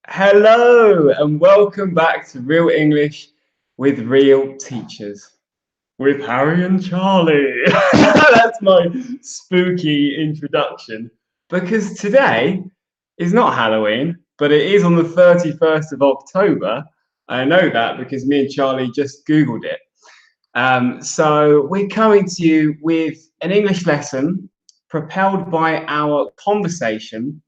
Hello and welcome back to Real English with Real Teachers with Harry and Charlie. That's my spooky introduction because today is not Halloween, but it is on the 31st of October. I know that because me and Charlie just Googled it. So we're coming to you with an English lesson propelled by our conversation,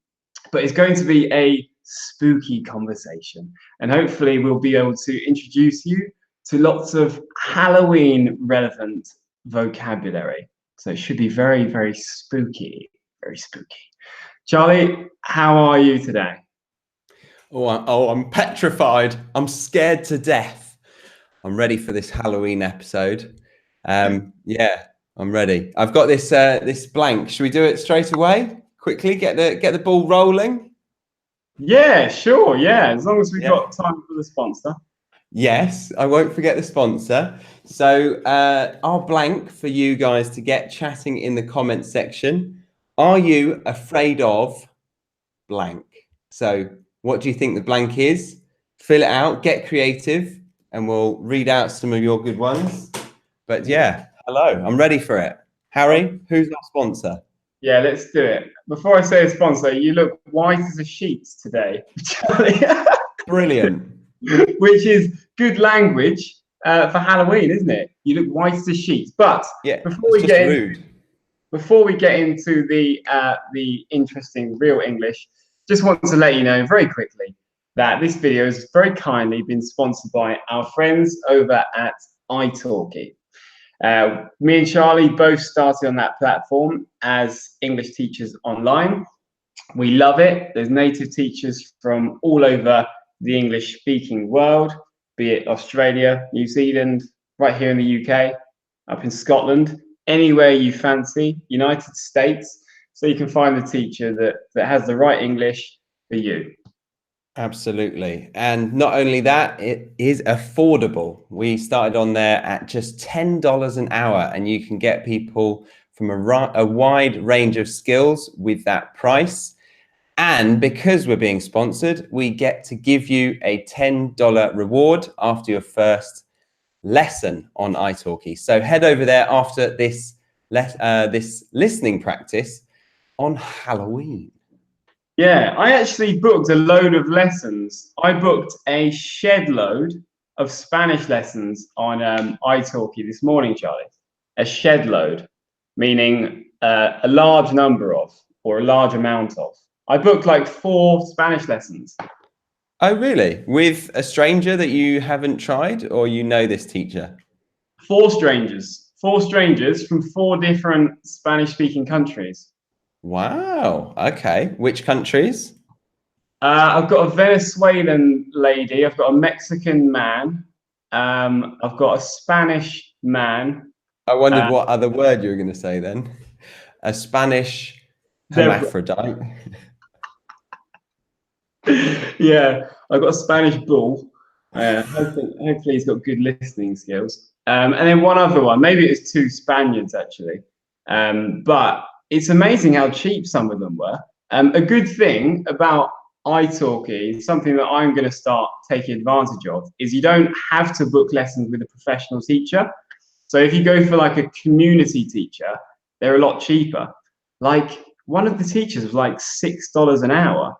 but it's going to be a spooky conversation. And hopefully we'll be able to introduce you to lots of Halloween relevant vocabulary. So it should be very, very spooky, very spooky. Charlie, how are you today? I'm petrified. I'm scared to death. I'm ready for this Halloween episode. Yeah, I'm ready. I've got this blank. Should we do it straight away? Quickly, get the ball rolling. Yeah, sure. Yeah, as long as we've Yeah. got time for the sponsor. Yes, I won't forget the sponsor. So our blank for you guys to get chatting in the comments section. Are you afraid of blank? So what do you think the blank is? Fill it out, get creative, and we'll read out some of your good ones. But yeah, hello, I'm ready for it. Harry, who's our sponsor? Yeah, let's do it. Before I say a sponsor, you look white as a sheet today, Charlie. Brilliant. Which is good language for Halloween, isn't it? You look white as a sheet. But Yeah, before we it's get just rude. before we get into the interesting real English, just want to let you know very quickly that this video has very kindly been sponsored by our friends over at ITALKI. Me and Charlie both started on that platform as English teachers online. We love it. There's native teachers from all over the English speaking world, be it Australia, New Zealand, right here in the UK, up in Scotland, anywhere you fancy, United States. So you can find the teacher that has the right English for you. Absolutely. And not only that, it is affordable. We started on there at just $10 an hour, and you can get people from a wide range of skills with that price. And because we're being sponsored, we get to give you a $10 reward after your first lesson on iTalki. So head over there after this listening practice on Halloween. Yeah, I actually booked a load of lessons. I booked a shed load of Spanish lessons on iTalki this morning, Charlie. A shed load, meaning a large number of, or a large amount of. I booked like 4 Spanish lessons. Oh, really? With a stranger that you haven't tried, or you know this teacher? 4 strangers. 4 strangers from 4 different Spanish-speaking countries. Wow. Okay. Which countries? I've got a Venezuelan lady. I've got a Mexican man. I've got a Spanish man. I wondered what other word you were going to say then. A Spanish hermaphrodite. Yeah, I've got a Spanish bull. Hopefully he's got good listening skills. And then one other one. Maybe it's 2 Spaniards actually. But it's amazing how cheap some of them were. A good thing about iTalki, something that I'm going to start taking advantage of, is you don't have to book lessons with a professional teacher. So if you go for like a community teacher, they're a lot cheaper. Like one of the teachers was like $6 an hour.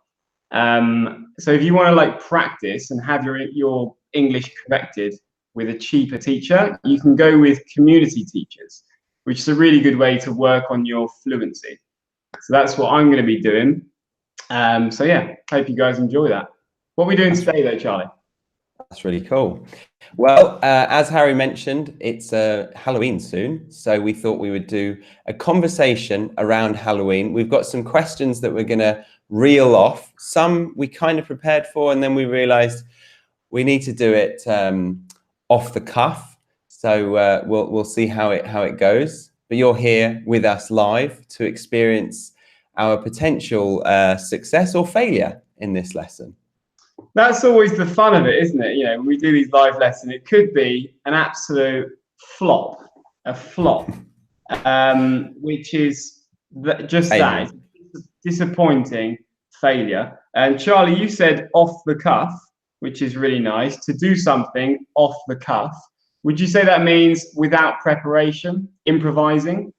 So if you want to like practice and have your English corrected with a cheaper teacher, you can go with community teachers, which is a really good way to work on your fluency. So that's what I'm going to be doing. So yeah, hope you guys enjoy that. What are we doing today though, Charlie? That's really cool. Well, as Harry mentioned, it's Halloween soon. So we thought we would do a conversation around Halloween. We've got some questions that we're going to reel off. Some we kind of prepared for, and then we realized we need to do it off the cuff. So we'll see how it goes. But you're here with us live to experience our potential success or failure in this lesson. That's always the fun of it, isn't it? You know, when we do these live lessons, it could be an absolute flop, which is just that. It's disappointing, failure. And Charlie, you said off the cuff, which is really nice. To do something off the cuff. Would you say that means without preparation, improvising?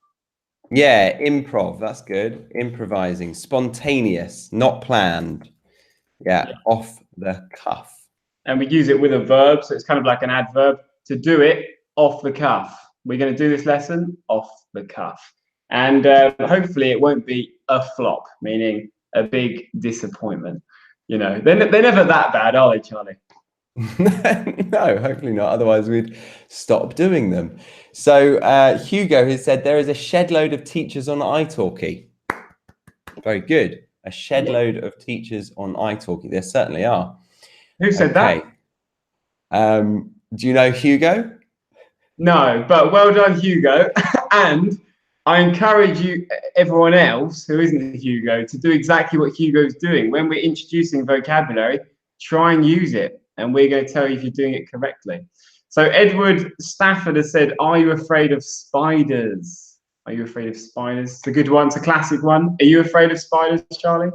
Yeah, improv. That's good. Improvising, spontaneous, not planned. Yeah, off the cuff. And we use it with a verb, so it's kind of like an adverb. To do it off the cuff. We're going to do this lesson off the cuff. And hopefully it won't be a flop, meaning a big disappointment. You know, they're never that bad, are they, Charlie? No, hopefully not. Otherwise, we'd stop doing them. So Hugo has said there is a shed load of teachers on iTalki. Very good. A shed load of teachers on iTalki. There certainly are. Who said that? Do you know Hugo? No, but well done, Hugo. And I encourage you, everyone else who isn't Hugo, to do exactly what Hugo's doing. When we're introducing vocabulary, try and use it. And we're going to tell you if you're doing it correctly. So Edward Stafford has said, are you afraid of spiders? Are you afraid of spiders? It's a good one. It's a classic one. Are you afraid of spiders, Charlie?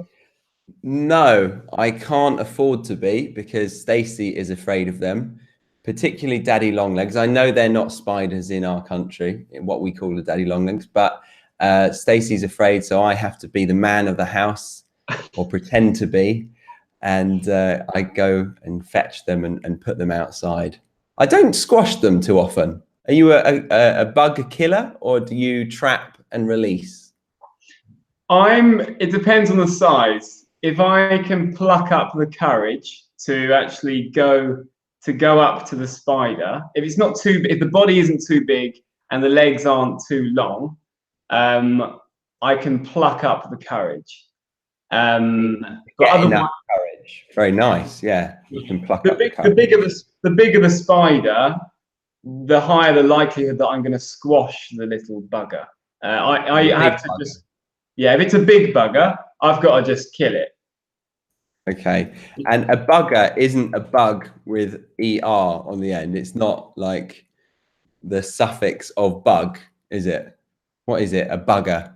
No, I can't afford to be because Stacey is afraid of them, particularly daddy longlegs. I know they're not spiders in our country, in what we call the daddy longlegs, but Stacey's afraid, so I have to be the man of the house or pretend to be. And I go and fetch them and put them outside. I don't squash them too often. Are you a bug killer or do you trap and release? It depends on the size. If I can pluck up the courage to actually go up to the spider, if it's not too, if the body isn't too big and the legs aren't too long, I can pluck up the courage. But otherwise, courage. Very nice. Yeah, you can pluck up the bigger the spider, the higher the likelihood that I'm going to squash the little bugger. I have to just, yeah, if it's a big bugger, I've got to just kill it. Okay, and a bugger isn't a bug with ER on the end. It's not like the suffix of bug, is it? What is it? A bugger?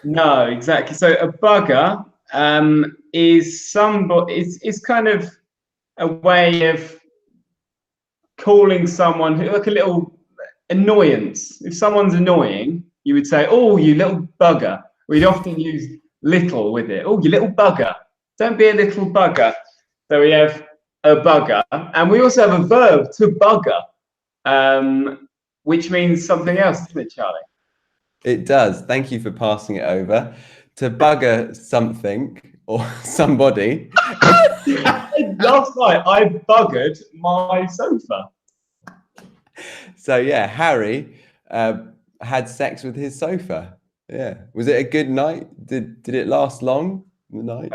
No, exactly. So a bugger is kind of a way of calling someone who, like a little annoyance. If someone's annoying, you would say, "Oh, you little bugger." We'd often use little with it. "Oh, you little bugger. Don't be a little bugger." So we have a bugger, and we also have a verb, to bugger, which means something else, doesn't it, Charlie? It does. Thank you for passing it over. To bugger something or somebody. Last night I buggered my sofa. So yeah, Harry had sex with his sofa. Yeah. Was it a good night? Did it last long? The night?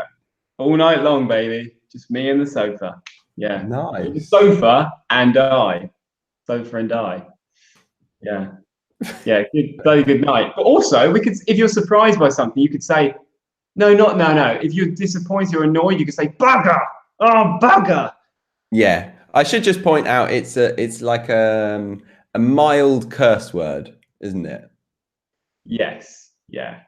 All night long, baby. Just me and the sofa. Yeah. Nice. The sofa and I. Sofa and I. Yeah. Yeah, very good night. But also, we could, if you're surprised by something, you could say, no. If you're disappointed or annoyed, you could say, bugger. Oh, bugger. Yeah. I should just point out it's like a mild curse word, isn't it? Yes. Yeah.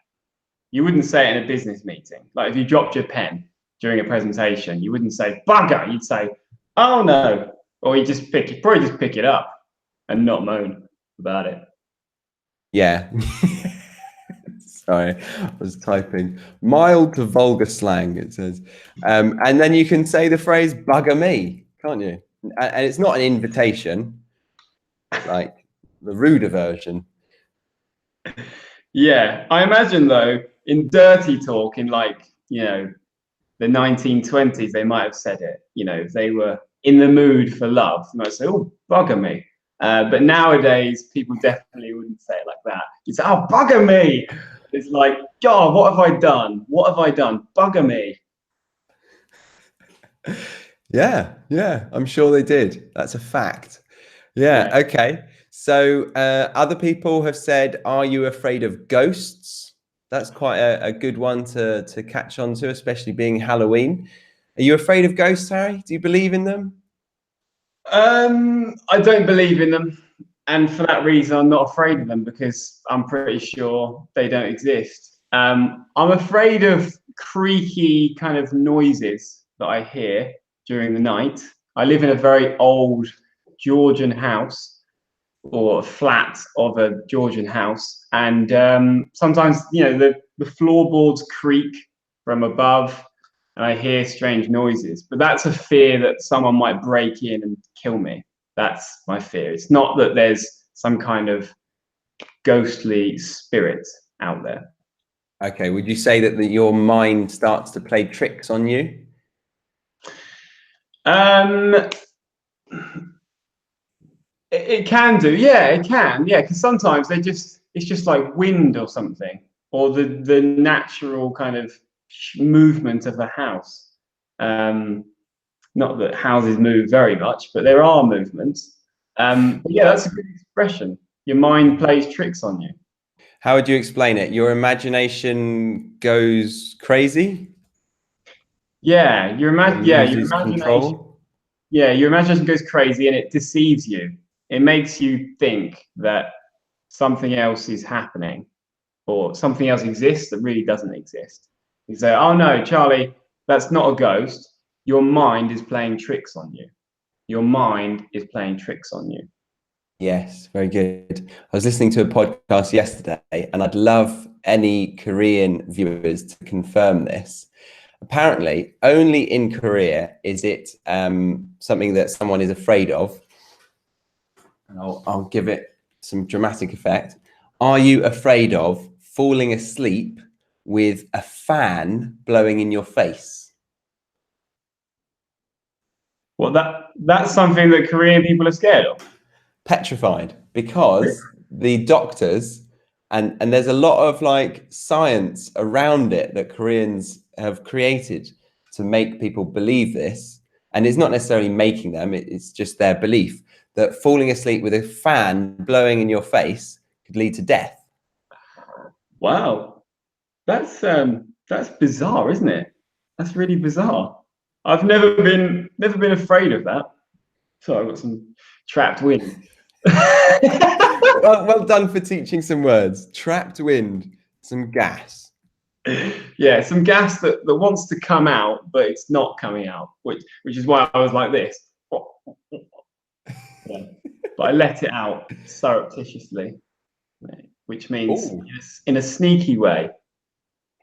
You wouldn't say it in a business meeting. Like if you dropped your pen during a presentation, you wouldn't say bugger. You'd say, oh no. Or you probably just pick it up and not moan about it. Yeah. Sorry, I was typing. Mild to vulgar slang, it says. And then you can say the phrase bugger me, can't you? And it's not an invitation, like the ruder version. Yeah, I imagine though, in dirty talk, in like, the 1920s, they might have said it. If they were in the mood for love, they might say, oh, bugger me. But nowadays, people definitely wouldn't say it like that. You'd say, oh, bugger me. It's like, God, what have I done? What have I done? Bugger me. Yeah, I'm sure they did. That's a fact. Yeah. Okay. So other people have said, are you afraid of ghosts? That's quite a good one to catch on to, especially being Halloween. Are you afraid of ghosts, Harry? Do you believe in them? I don't believe in them. And for that reason, I'm not afraid of them because I'm pretty sure they don't exist. I'm afraid of creaky kind of noises that I hear during the night. I live in a very old Georgian house, or a flat of a Georgian house, and sometimes the floorboards creak from above, and I hear strange noises. But that's a fear that someone might break in and kill me. That's my fear. It's not that there's some kind of ghostly spirit out there. Okay, would you say that your mind starts to play tricks on you? It can do, yeah, it can, yeah, because sometimes it's just like wind or something, or the natural kind of movement of the house. Not that houses move very much, but there are movements. But yeah, that's a good expression. Your mind plays tricks on you. How would you explain it? Your imagination goes crazy? Yeah, your Loses imagination. control? Yeah, your imagination goes crazy and it deceives you. It makes you think that something else is happening, or something else exists that really doesn't exist. You say, "Oh no, Charlie, that's not a ghost. Your mind is playing tricks on you. Your mind is playing tricks on you." Yes, very good. I was listening to a podcast yesterday, and I'd love any Korean viewers to confirm this. Apparently, only in Korea is it something that someone is afraid of. And I'll give it some dramatic effect. Are you afraid of falling asleep with a fan blowing in your face? Well, that's something that Korean people are scared of. Petrified, because the doctors and there's a lot of like science around it that Koreans have created to make people believe this, and it's not necessarily making them, it's just their belief that falling asleep with a fan blowing in your face could lead to death. Wow, that's bizarre, isn't it? That's really bizarre. I've never been afraid of that. So I've got some trapped wind. Well done for teaching some words. Trapped wind, some gas. Yeah, some gas that wants to come out, but it's not coming out, which is why I was like this. Yeah. But I let it out surreptitiously, which means Ooh. in a sneaky way.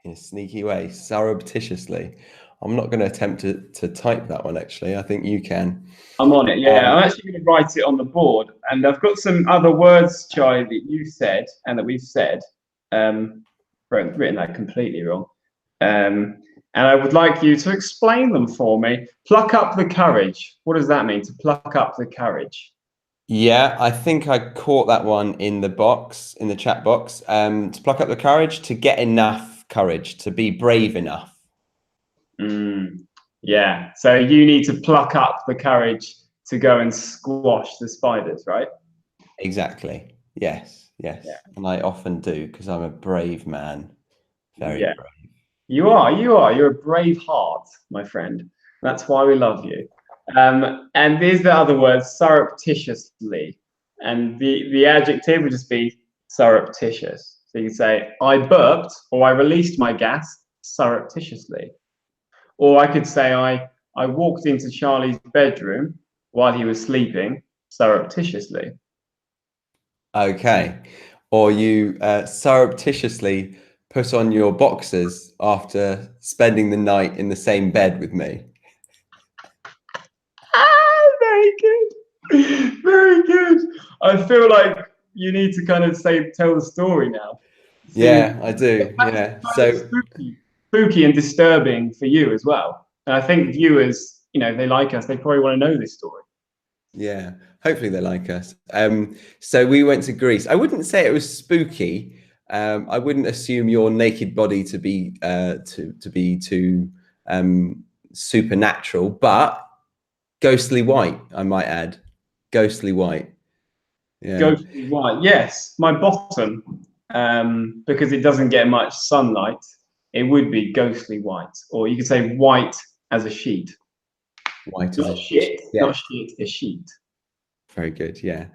In a sneaky way, surreptitiously. I'm not going to attempt to type that one, actually. I think you can. I'm on it, yeah. I'm actually going to write it on the board. And I've got some other words, Charlie, that you said and that we've said. Written that completely wrong. And I would like you to explain them for me. Pluck up the courage. What does that mean, to pluck up the courage? Yeah, I think I caught that one in the box, in the chat box. To pluck up the courage, to get enough courage, to be brave enough. Yeah, so you need to pluck up the courage to go and squash the spiders, right? Exactly. Yes, yes. Yeah. And I often do, because I'm a brave man. Very brave. You are. You're a brave heart, my friend. That's why we love you. And these are the other words, surreptitiously. And the adjective would just be surreptitious. So you can say, I burped or I released my gas surreptitiously. Or I could say, I walked into Charlie's bedroom while he was sleeping surreptitiously. Okay. Or you surreptitiously put on your boxers after spending the night in the same bed with me. Very good. Very good. I feel like you need to kind of tell the story now. Yeah, I do. Yeah. So spooky and disturbing for you as well. And I think viewers, they like us. They probably want to know this story. yeah, hopefully they like us. So we went to Greece. I wouldn't say it was spooky. I wouldn't assume your naked body to be too supernatural, but ghostly white, I might add. Ghostly white. Yeah. Ghostly white. Yes, my bottom, because it doesn't get much sunlight, it would be ghostly white, or you could say white as a sheet. White Not as a shit. Yeah. Not shit. A sheet. Very good. Yeah.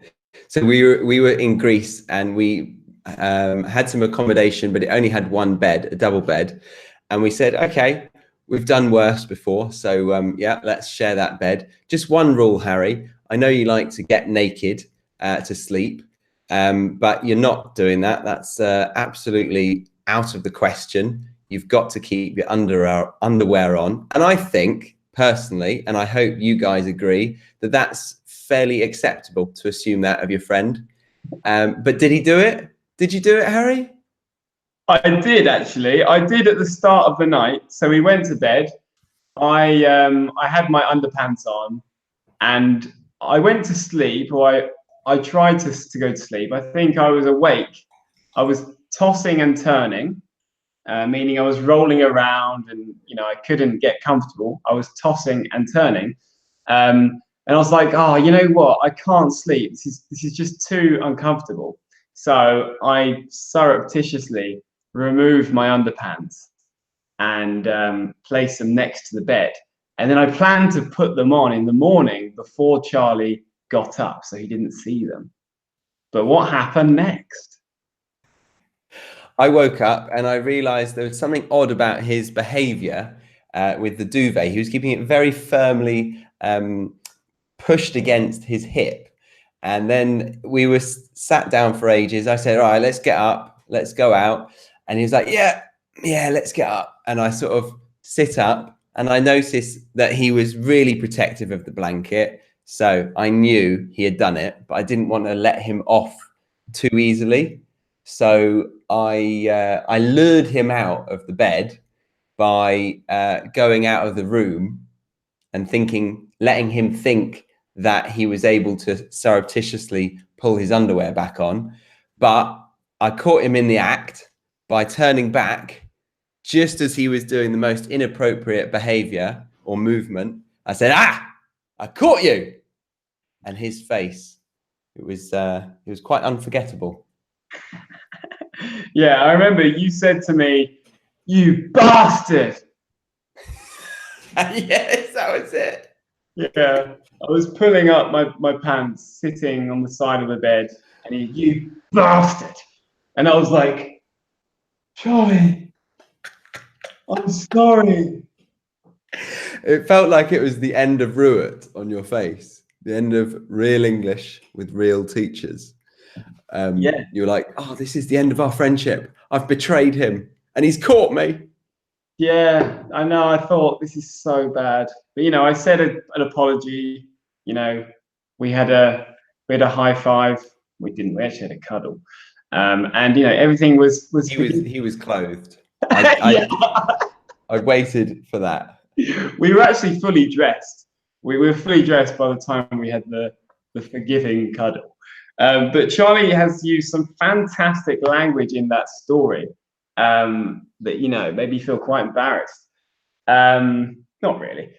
So we were in Greece, and we had some accommodation, but it only had one bed, a double bed. and we said, okay, we've done worse before, so yeah, let's share that bed. Just one rule, Harry. I know you like to get naked to sleep, but you're not doing that. That's absolutely out of the question. You've got to keep your underwear on. And I think, personally, and I hope you guys agree, that that's fairly acceptable to assume that of your friend. But did he do it? Did you do it, Harry? I did, actually. I did at the start of the night. So we went to bed. I had my underpants on, and I went to sleep, or I tried to go to sleep. I think I was awake. I was tossing and turning, meaning I was rolling around, and I couldn't get comfortable. I was tossing and turning, and I was like, oh, you know what? I can't sleep. This is just too uncomfortable. So I surreptitiously removed my underpants and placed them next to the bed. And then I planned to put them on in the morning before Charlie got up, so he didn't see them. But what happened next? I woke up and I realized there was something odd about his behavior with the duvet. He was keeping it very firmly pushed against his hip. And then we were sat down for ages. I said, all right, let's get up, let's go out. And he was like, yeah, let's get up. And I sort of sit up, and I noticed that he was really protective of the blanket. So I knew he had done it, but I didn't want to let him off too easily. So I lured him out of the bed by going out of the room and letting him think that he was able to surreptitiously pull his underwear back on. But I caught him in the act by turning back just as he was doing the most inappropriate behavior or movement. I said, I caught you. And his face, it was quite unforgettable. Yeah, I remember you said to me, "You bastard." Yes, that was it. Yeah, I was pulling up my pants, sitting on the side of the bed, and "You bastard." And I was like, "Charlie, I'm sorry." It felt like it was the end of Ruet on your face, the end of real English with real teachers. Yeah. You were like, oh, this is the end of our friendship. I've betrayed him and he's caught me. Yeah, I know. I thought this is so bad, but I said an apology. We had a high five. We didn't. We actually had a cuddle, and everything was He was clothed. Yeah. I waited for that. We were actually fully dressed. We were fully dressed by the time we had the forgiving cuddle. But Charlie has used some fantastic language in that story that made me feel quite embarrassed. Not really.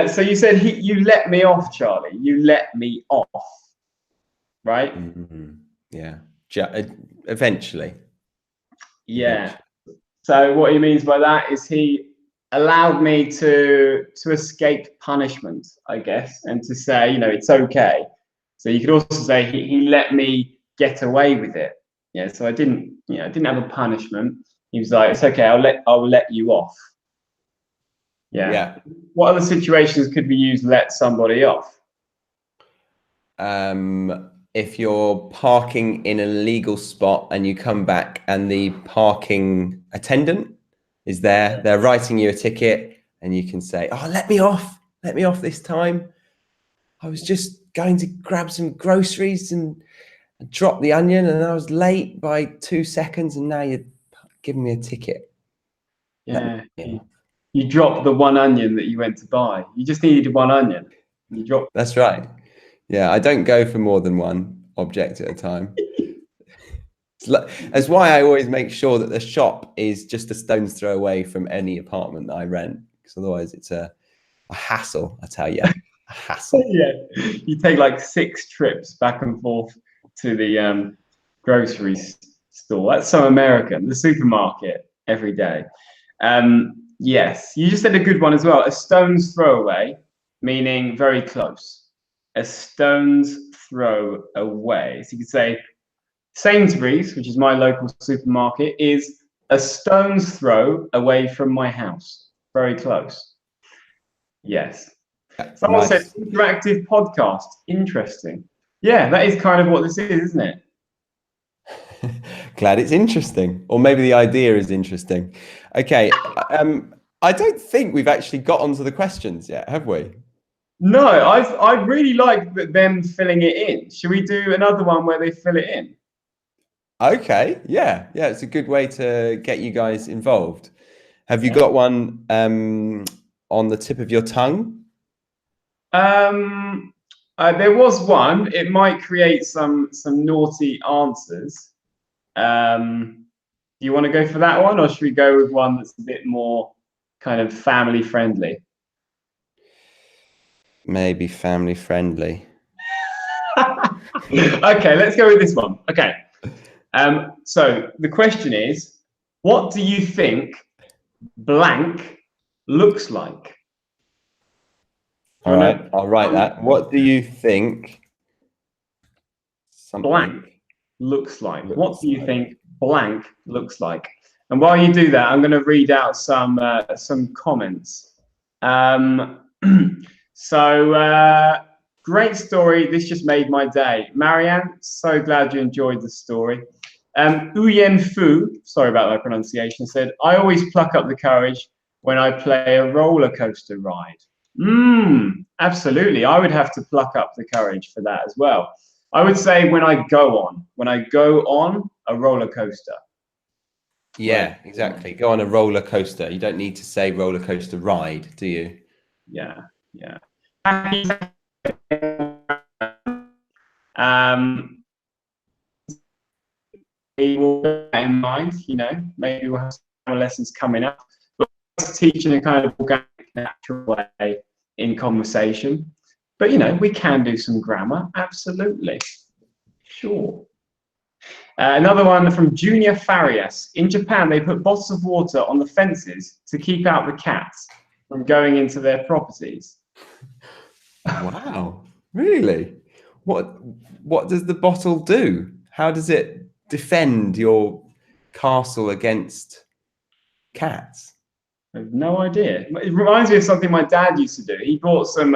So you said you let me off, Charlie. You let me off, right? Mm-hmm. Yeah. Eventually. Yeah. Eventually. So what he means by that is he allowed me to escape punishment, I guess, and to say, it's okay. So you could also say he let me get away with it. Yeah. So I didn't have a punishment. He was like, it's okay. I'll let you off. Yeah. What other situations could we use let somebody off? If you're parking in a legal spot and you come back and the parking attendant is there, they're writing you a ticket, and you can say, oh, let me off this time. I was just going to grab some groceries and drop the onion, and I was late by 2 seconds, and now you're giving me a ticket. Yeah. You dropped the one onion that you went to buy. You just needed one onion. You dropped. That's right. Yeah, I don't go for more than one object at a time. That's why I always make sure that the shop is just a stone's throw away from any apartment that I rent, because otherwise it's a hassle, I tell you. A hassle. Yeah, you take like 6 trips back and forth to the grocery store. That's so American. The supermarket every day. Yes, you just said a good one as well. A stone's throw away, meaning very close. A stone's throw away. So you could say Sainsbury's, which is my local supermarket, is a stone's throw away from my house. Very close. Yes. Someone said Nice. interactive podcast. Interesting. Yeah, that is kind of what this is, isn't it? Glad it's interesting, or maybe the idea is interesting. Okay, I don't think we've actually got onto the questions yet, have we? No, I really like them filling it in. Should we do another one where they fill it in? Okay, yeah, it's a good way to get you guys involved. Have you Yeah. got one on the tip of your tongue? There was one. It might create some naughty answers. Do you want to go for that one, or should we go with one that's a bit more kind of family friendly? Maybe family friendly. Okay, let's go with this one. Okay. So the question is, what do you think blank looks like? All right, I'll write that. What do you think something blank looks like? What do you like? think blank looks like? And while you do that, I'm going to read out some comments. Great story. This just made my day. Marianne, so glad you enjoyed the story. Uyen Fu, sorry about my pronunciation, said, I always pluck up the courage when I play a roller coaster ride. Absolutely. I would have to pluck up the courage for that as well. I would say when I go on a roller coaster. Yeah, exactly. Go on a roller coaster. You don't need to say roller coaster ride, do you? Yeah. We will bear that in mind, maybe we'll have some lessons coming up. But teaching a kind of organic, natural way in conversation. But we can do some grammar, absolutely. Sure. Another one from Junior Farias. In Japan, they put bottles of water on the fences to keep out the cats from going into their properties. Wow, really? What does the bottle do? How does it defend your castle against cats? I have no idea. It reminds me of something my dad used to do. He bought some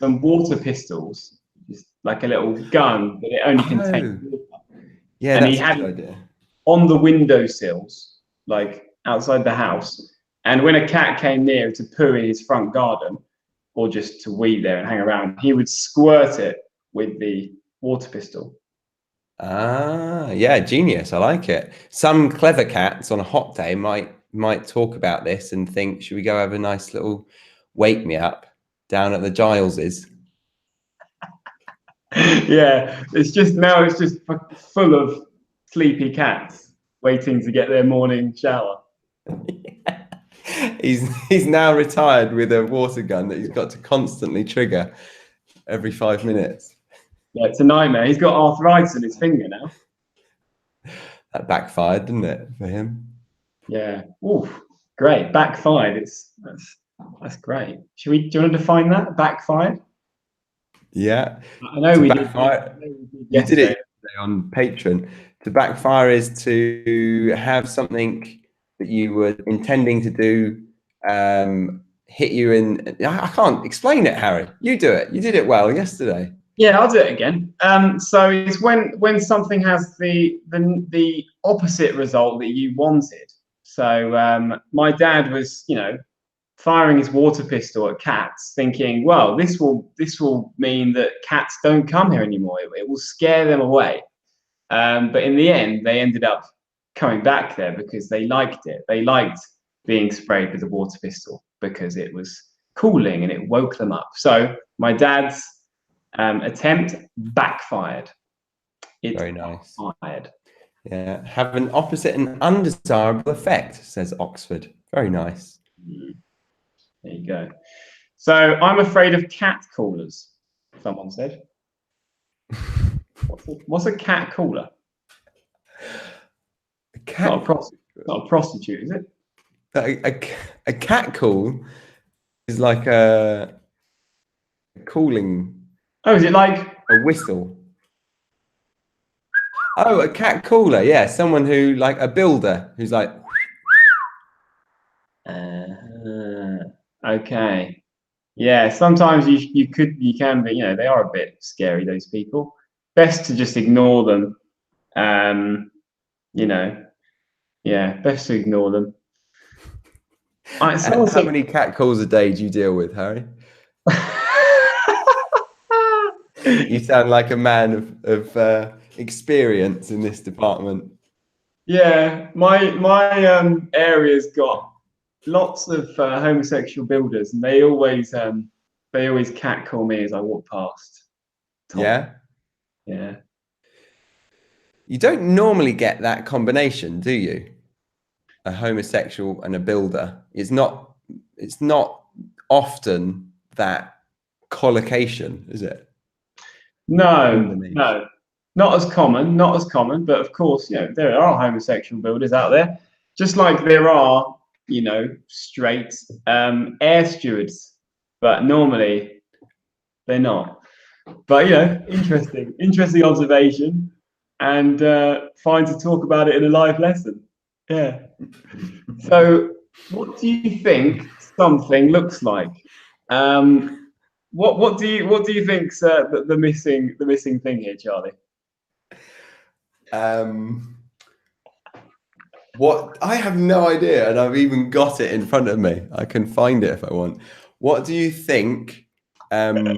water pistols, just like a little gun, but it only contained water. Yeah, And that's he a had good it idea. on the windowsills, like outside the house. And when a cat came near to poo in his front garden, or just to wee there and hang around, he would squirt it with the water pistol. Ah, yeah, genius. I like it. Some clever cats on a hot day might talk about this and think, should we go have a nice little wake me up down at the Giles's? Yeah, it's just full of sleepy cats waiting to get their morning shower. He's now retired with a water gun that he's got to constantly trigger every 5 minutes. Yeah, it's a nightmare. He's got arthritis in his finger now. That backfired, didn't it, for him? Yeah. Oof. Great. Backfired. That's great. Do you want to define that? Backfired? Yeah. I know we did. You did it on Patreon. To backfire is to have something that you were intending to do hit you in. I can't explain it, Harry. You do it. You did it well yesterday. Yeah, I'll do it again. So it's when something has the opposite result that you wanted. So my dad was, firing his water pistol at cats, thinking, well, this will mean that cats don't come here anymore. It will scare them away. But in the end, they ended up coming back there because they liked it. They liked being sprayed with a water pistol because it was cooling and it woke them up. So my dad's attempt backfired. Very nice. Backfired. Yeah, have an opposite and undesirable effect, says Oxford. Very nice. There you go. So I'm afraid of cat callers, someone said. What's a cat caller? Not a prostitute, is it? A cat call is like a calling. Oh, is it like a whistle? Oh, a cat caller. Yeah, someone who, like a builder who's like, Okay. Yeah, sometimes you can be, they are a bit scary, those people. Best to just ignore them. You know, yeah, best to ignore them. Someone How said, many cat calls a day do you deal with, Harry? You sound like a man of experience in this department. yeah, my area's got lots of homosexual builders, and they always catcall me as I walk past. Tom. Yeah. Yeah. You don't normally get that combination, do you? A homosexual and a builder. It's not often that collocation, is it? No, Combination. no, not as common, not as common. But of course, there are homosexual builders out there, just like there are, straight air stewards. But normally they're not. But interesting observation, and fine to talk about it in a live lesson. Yeah. So, what do you think something looks like? What do you think's the missing thing here, Charlie? What I have no idea, and I've even got it in front of me. I can find it if I want. What do you think a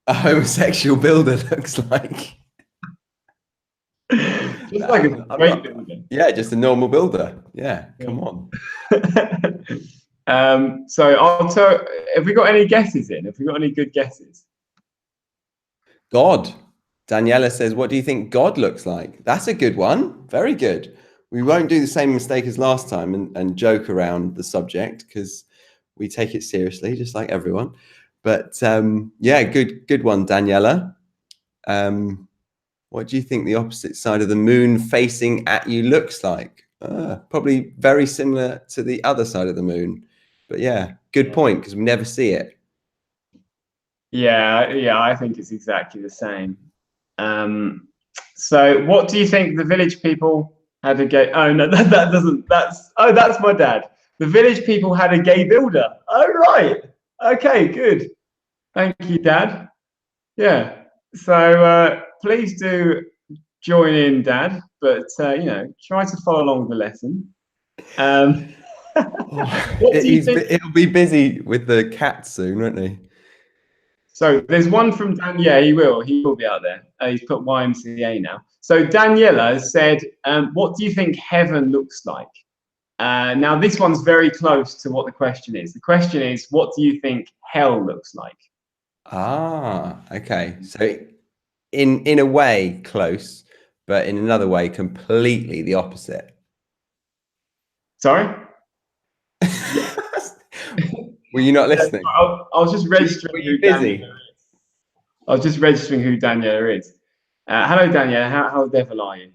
homosexual builder looks like? Just like a straight building. Yeah, just a normal builder. Yeah, come on. So I'll tell. Have we got any guesses in? Have we got any good guesses? God. Daniela says, what do you think God looks like? That's a good one. Very good. We won't do the same mistake as last time and joke around the subject because we take it seriously, just like everyone. But yeah, good one, Daniela. What do you think the opposite side of the moon facing at you looks like? Probably very similar to the other side of the moon. But yeah, good point because we never see it. Yeah, I think it's exactly the same. So what do you think the village people had a gay? Oh no, that doesn't. That's my dad. The village people had a gay builder. Oh right. Okay, good. Thank you, Dad. Yeah. So please do join in, Dad. But try to follow along with the lesson. What do you think? He'll be busy with the cats soon, won't he? So there's one from Dan. Yeah, he will. He will be out there. He's put YMCA now. So Daniela said, "What do you think heaven looks like?" Now this one's very close to what the question is. The question is, "What do you think hell looks like?" Ah, okay. So in a way close, but in another way completely the opposite. Sorry. Were you not listening? I was just registering. Were you busy? I was just registering who Daniela is. Hello, Daniela. How the devil are you?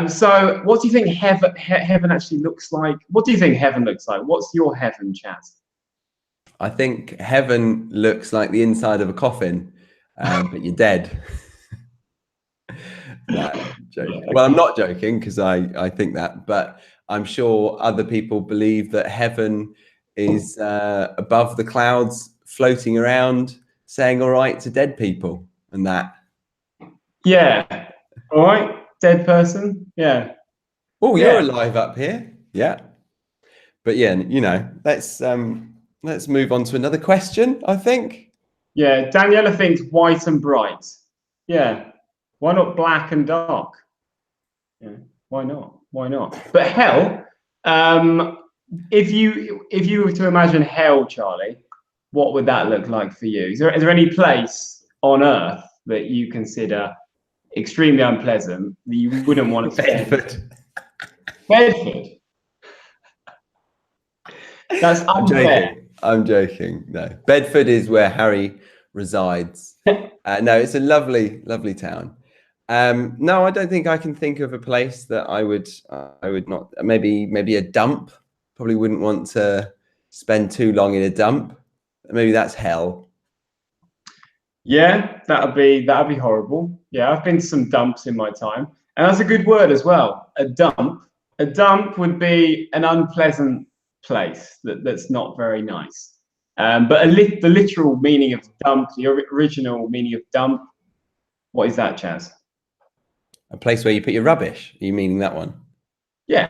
So, what do you think heaven actually looks like? What do you think heaven looks like? What's your heaven, chat? I think heaven looks like the inside of a coffin, but you're dead. No, I'm joking. Well, I'm not joking because I think that, but I'm sure other people believe that heaven is above the clouds, floating around, saying all right to dead people and that. Yeah. All right. Dead person. Yeah. Oh, you're alive up here. Yeah. But yeah, let's move on to another question, I think. Yeah. Daniela thinks white and bright. Yeah. Why not black and dark? Yeah. Why not? Why not? But hell, if you were to imagine hell, Charlie, what would that look like for you? Is there any place on earth that you consider extremely unpleasant that you wouldn't want to spend? Bedford. That's unfair. I'm joking. No, Bedford is where Harry resides. No, it's a lovely, lovely town. No, I don't think I can think of a place that I would not. Maybe a dump. Probably wouldn't want to spend too long in a dump. Maybe that's hell. Yeah, that'd be horrible. Yeah, I've been to some dumps in my time, and that's a good word as well. A dump. A dump would be an unpleasant place that's not very nice. But the literal meaning of dump, the original meaning of dump, what is that, Chaz? A place where you put your rubbish. Are you meaning that one? Yeah.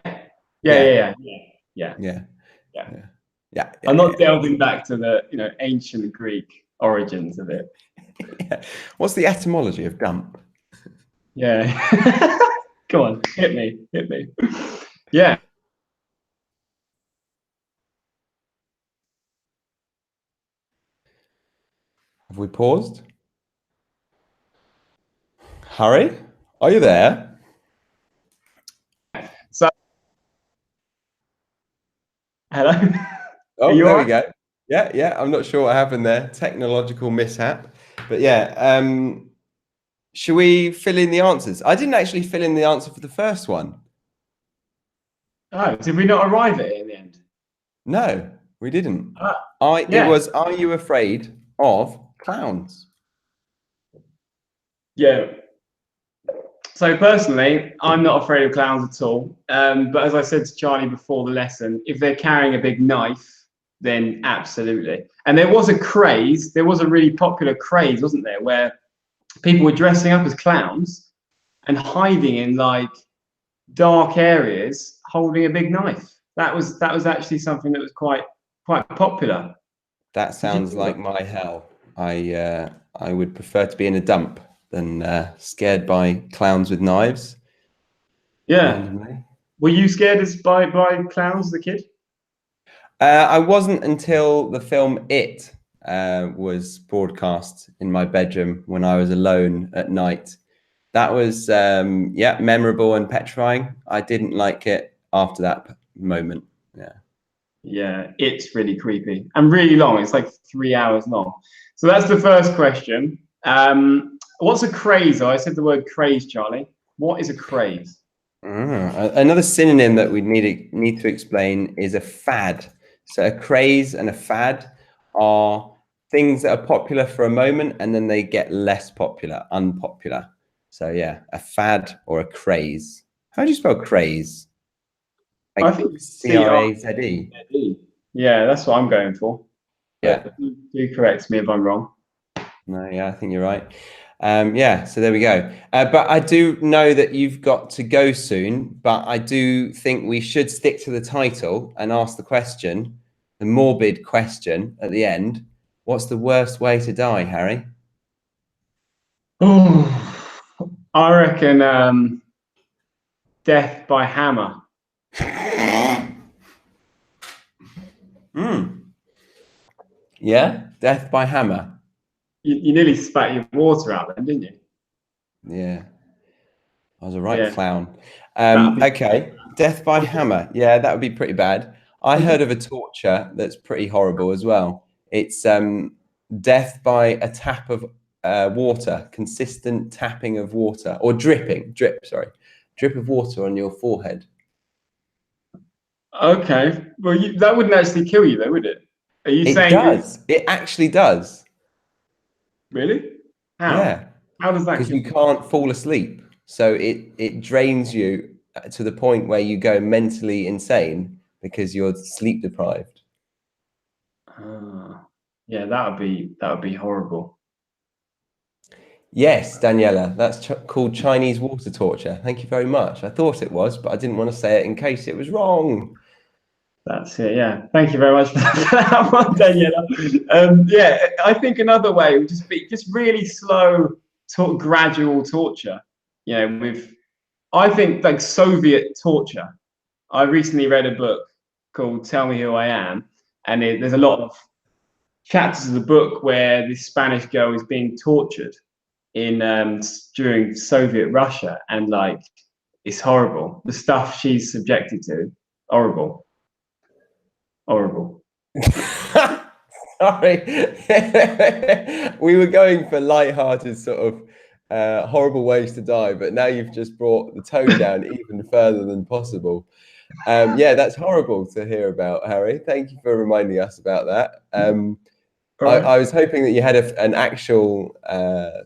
Yeah. I'm not delving back to the ancient Greek origins of it. Yeah. What's the etymology of dump? Yeah. Go on, hit me. Yeah. Have we paused? Harry, are you there? So, hello. Oh, you there all we go. Yeah. I'm not sure what happened there. Technological mishap. But yeah, should we fill in the answers? I didn't actually fill in the answer for the first one. Oh, did we not arrive at it in the end? No, we didn't. Yeah. It was, are you afraid of clowns? Yeah. So personally, I'm not afraid of clowns at all. But as I said to Charlie before the lesson, if they're carrying a big knife, then absolutely. And there was a really popular craze, wasn't there, where people were dressing up as clowns and hiding in like dark areas, holding a big knife. That was actually something that was quite popular. That sounds like my hell. I would prefer to be in a dump than scared by clowns with knives. Yeah. Randomly. Were you scared by clowns as a kid? I wasn't until the film It was broadcast in my bedroom when I was alone at night. That was memorable and petrifying. I didn't like it after that moment. Yeah, it's really creepy and really long. It's like 3 hours long. So that's the first question. What's a craze? I said the word craze, Charlie. What is a craze? Another synonym that we need to explain is a fad. So a craze and a fad are things that are popular for a moment and then they get less popular, unpopular. So yeah, a fad or a craze. How do you spell craze? Like I think C-R-A-Z-E. Yeah, that's what I'm going for. Yeah. But do correct me if I'm wrong. No, yeah, I think you're right. Yeah, so there we go. But I do know that you've got to go soon, but I do think we should stick to the title and ask the question, the morbid question at the end. What's the worst way to die, Harry? Oh, I reckon death by hammer. Yeah, death by hammer. You nearly spat your water out then, didn't you? Yeah, I was a right clown. That'd be- Okay, death by hammer. Yeah, that would be pretty bad. I heard of a torture that's pretty horrible as well. It's death by a tap of water, consistent tapping of water, or drip of water on your forehead. Okay. Well, that wouldn't actually kill you, though, would it? Are you saying It does. It actually does. Really? How? Yeah. How does that Because kill you can't fall asleep. So it drains you to the point where you go mentally insane because you're sleep deprived. Yeah, that would be horrible. Yes, Daniela, that's called Chinese water torture. Thank you very much. I thought it was, but I didn't want to say it in case it was wrong. That's it. Yeah. Thank you very much for that one, Daniela. Yeah, I think another way would just be really slow, gradual torture. You know, I think like Soviet torture. I recently read a book called "Tell Me Who I Am," and there's a lot of chapters of the book where this Spanish girl is being tortured in during Soviet Russia, and like it's horrible. The stuff she's subjected to, horrible. Sorry. We were going for light-hearted sort of horrible ways to die, but now you've just brought the tone down even further than possible. Yeah, that's horrible to hear about, Harry. Thank you for reminding us about that. I was hoping that you had an actual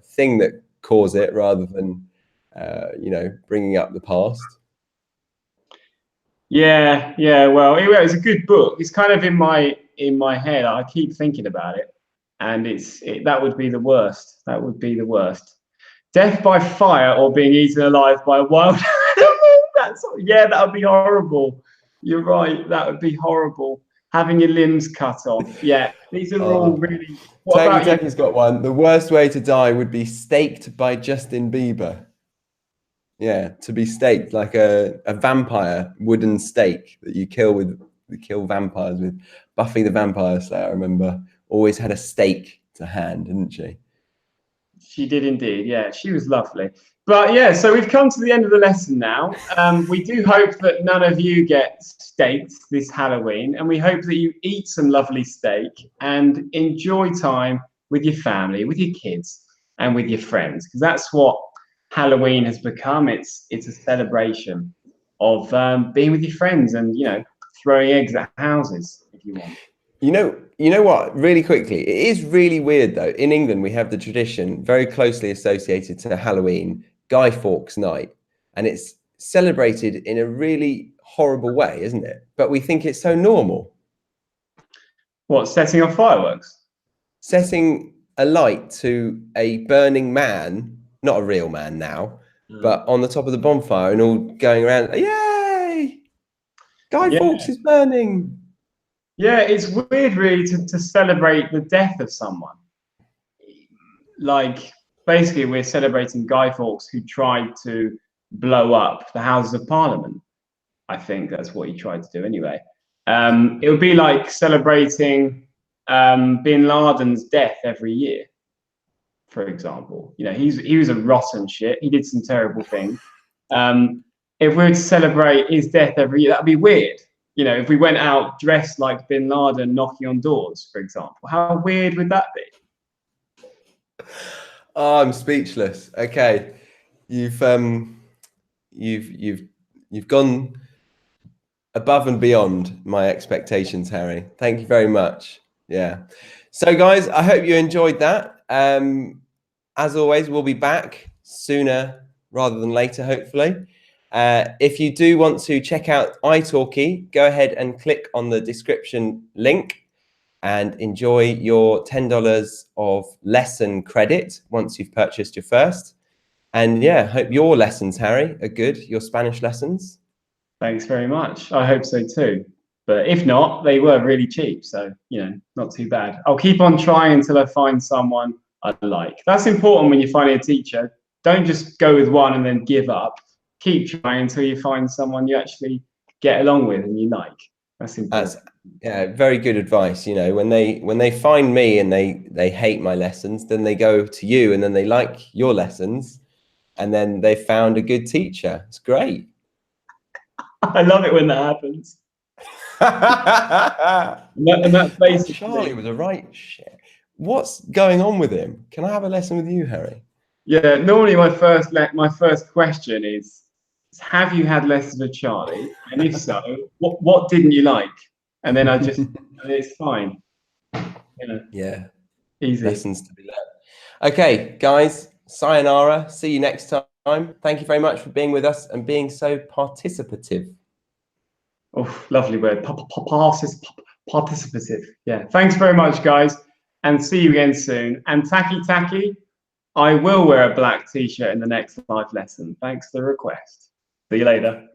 thing that caused it rather than, bringing up the past. Yeah. Well, it's a good book. It's kind of in in my head. I keep thinking about it, and that would be the worst. That would be the worst. Death by fire or being eaten alive by a wild animal. Yeah, that would be horrible. You're right. That would be horrible. Having your limbs cut off. Yeah, these are all really. What about you? Taki's got one. The worst way to die would be staked by Justin Bieber. Yeah, to be staked like a vampire wooden stake that you kill vampires with. Buffy the Vampire Slayer, I remember, always had a stake to hand, didn't she? She did indeed. Yeah, she was lovely. But yeah, so we've come to the end of the lesson now. We do hope that none of you get staked this Halloween, and we hope that you eat some lovely steak and enjoy time with your family, with your kids, and with your friends, because that's what Halloween has become. It's a celebration of being with your friends and, you know, throwing eggs at houses if you want. You know what? Really quickly, it is really weird though. In England, we have the tradition very closely associated to Halloween, Guy Fawkes Night, and it's celebrated in a really horrible way, isn't it? But we think it's so normal. What, setting off fireworks? Setting a light to a burning man, not a real man now, but on the top of the bonfire and all going around, yay! Guy Fawkes is burning. Yeah, it's weird really to celebrate the death of someone. Like, basically, we're celebrating Guy Fawkes, who tried to blow up the Houses of Parliament. I think that's what he tried to do anyway. It would be like celebrating Bin Laden's death every year, for example. You know, he was a rotten shit. He did some terrible things. If we were to celebrate his death every year, that'd be weird. You know, if we went out dressed like Bin Laden knocking on doors, for example, how weird would that be? Oh, I'm speechless. Okay, you've gone above and beyond my expectations, Harry. Thank you very much. Yeah. So, guys, I hope you enjoyed that. As always, we'll be back sooner rather than later, hopefully. If you do want to check out ITALKI, go ahead and click on the description link and enjoy your $10 of lesson credit once you've purchased your first. And yeah, hope your lessons, Harry, are good, your Spanish lessons. Thanks very much. I hope so too. But if not, they were really cheap. So, you know, not too bad. I'll keep on trying until I find someone I like. That's important when you're finding a teacher. Don't just go with one and then give up. Keep trying until you find someone you actually get along with and you like. That's important. Yeah, very good advice. You know, when they find me and they hate my lessons, then they go to you and then they like your lessons, and then they found a good teacher. It's great. I love it when that happens. and that's basically. Charlie was a right shit. What's going on with him? Can I have a lesson with you, Harry? Yeah, normally my first question is, have you had lessons with Charlie? And if so, what didn't you like? And then it's fine. Yeah. Easy. Lessons to be learned. Okay, guys, sayonara. See you next time. Thank you very much for being with us and being so participative. Oh, lovely word. Participative. Yeah. Thanks very much, guys. And see you again soon. And Taki, I will wear a black t-shirt in the next live lesson. Thanks for the request. See you later.